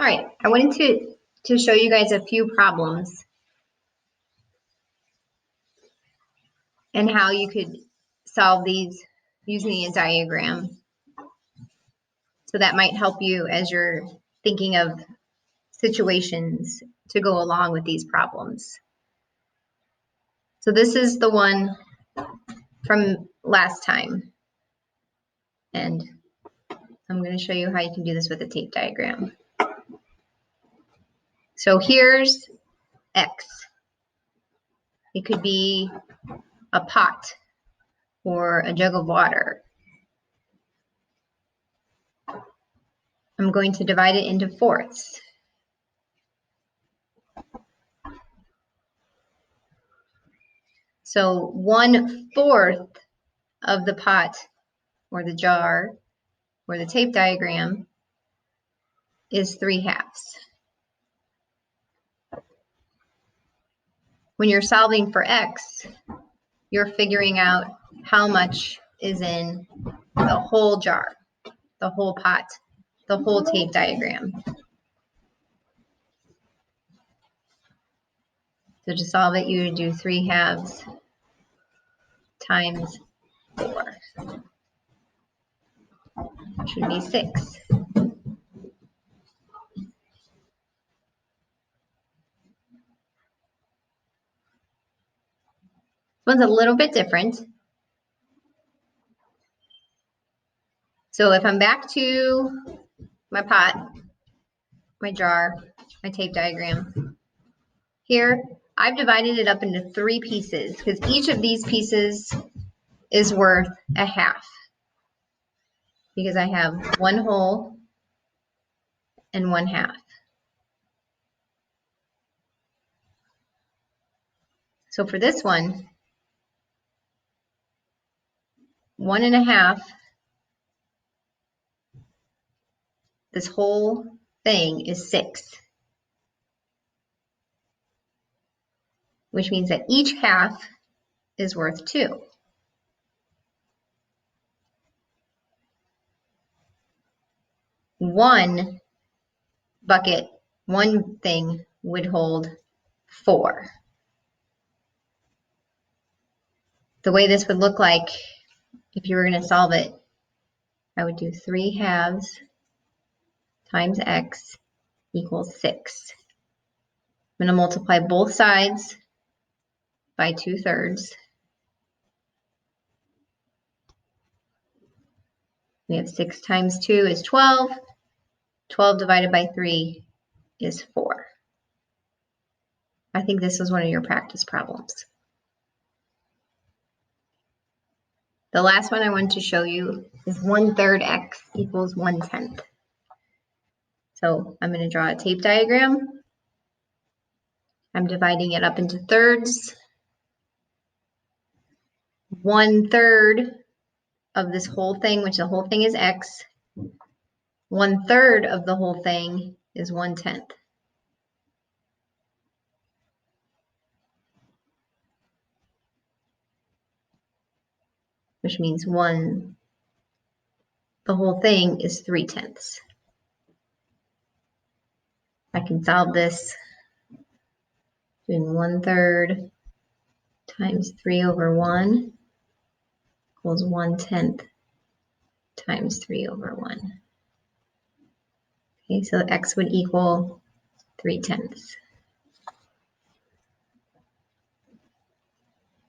right, I wanted to show you guys a few problems and how you could solve these using a diagram. So that might help you as you're thinking of situations to go along with these problems. So this is the one from last time. And I'm going to show you how you can do this with a tape diagram. So here's X. It could be a pot or a jug of water. I'm going to divide it into fourths. So 1/4 of the pot or the jar or the tape diagram is 3/2. When you're solving for X, you're figuring out how much is in the whole jar, the whole pot, the whole tape diagram. So to solve it, you would do 3/2 times 4, which would be 6. This one's a little bit different. So if I'm back to my pot, my jar, my tape diagram, here I've divided it up into 3 pieces because each of these pieces is worth 1/2 because I have 1 whole and 1/2. So for this one, 1 1/2, this whole thing is 6, which means that each half is worth 2. One bucket, one thing would hold 4. The way this would look like if you were going to solve it, I would do 3/2 times X equals 6. I'm going to multiply both sides by 2/3. We have 6 times 2 is 12. 12 divided by 3 is 4. I think this was one of your practice problems. The last one I want to show you is 1/3 X equals 1/10. So I'm going to draw a tape diagram. I'm dividing it up into thirds. 1/3 of this whole thing, which the whole thing is X. 1/3 of the whole thing is 1/10. Which means the whole thing is 3/10. I can solve this doing 1/3 times 3/1 equals 1/10 times 3/1. Okay, so X would equal 3/10.